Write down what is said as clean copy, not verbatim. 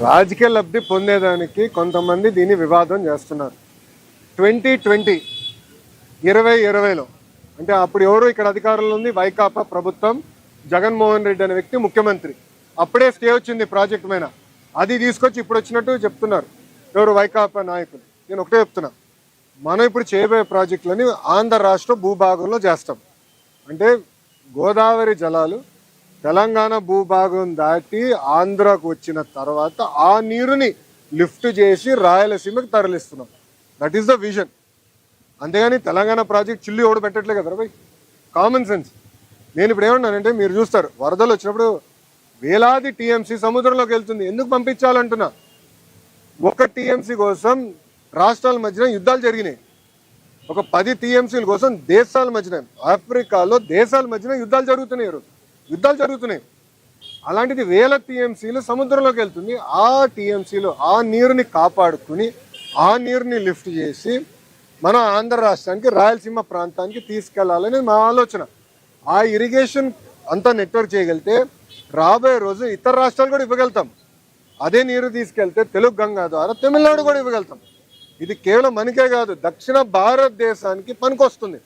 రాజకీయ లబ్ధి పొందేదానికి కొంతమంది దీన్ని వివాదం చేస్తున్నారు. 2020 2020లో అంటే అప్పుడు ఎవరు ఇక్కడ అధికారంలో ఉంది, వైకాపా ప్రభుత్వం, జగన్మోహన్ రెడ్డి అనే వ్యక్తి ముఖ్యమంత్రి. అప్పుడే స్టే వచ్చింది ప్రాజెక్ట్ మీద, అది తీసుకొచ్చి ఇప్పుడు వచ్చినట్టు చెప్తున్నారు ఎవరు, వైకాపా నాయకులు. నేను ఒకటే చెప్తున్నా, మనం ఇప్పుడు చేయబోయే ప్రాజెక్టులని ఆంధ్ర రాష్ట్ర భూభాగంలో చేస్తాం. అంటే గోదావరి జలాలు తెలంగాణ భూభాగం దాటి ఆంధ్రాకు వచ్చిన తర్వాత ఆ నీరుని లిఫ్ట్ చేసి రాయలసీమకు తరలిస్తున్నాం. That is the vision. అంతేగాని తెలంగాణ ప్రాజెక్ట్ చిల్లు ఎవడు పెట్టట్లే కదా భయ్, కామన్ సెన్స్. నేను ఇప్పుడు ఏమన్నానంటే, మీరు చూస్తారు వరదలు వచ్చినప్పుడు వేలాది టీఎంసీ సముద్రంలోకి వెళ్తుంది. ఎందుకు పంపించాలంటున్నా, ఒక టీఎంసీ కోసం రాష్ట్రాల మధ్యన యుద్ధాలు జరిగినాయి. ఒక 10 టీఎంసీల కోసం దేశాల మధ్యన, ఆఫ్రికాలో దేశాల మధ్యన యుద్ధాలు జరుగుతున్నాయి. అలాంటిది వేల టీఎంసీలు సముద్రంలోకి వెళ్తుంది. ఆ టీఎంసీలు ఆ నీరుని కాపాడుకుని ఆ నీరుని లిఫ్ట్ చేసి మన ఆంధ్ర రాష్ట్రానికి రాయలసీమ ప్రాంతానికి తీసుకెళ్లాలని మా ఆలోచన. ఆ ఇరిగేషన్ అంతా నెట్వర్క్ చేయగలిగితే రాబోయే రోజు ఇతర రాష్ట్రాలు కూడా ఇవ్వగలుగుతాం. అదే నీరు తీసుకెళ్తే తెలుగు గంగా ద్వారా తమిళనాడు కూడా ఇవ్వగలుగుతాం. ఇది కేవలం మనకే కాదు, దక్షిణ భారతదేశానికి పనికొస్తుంది.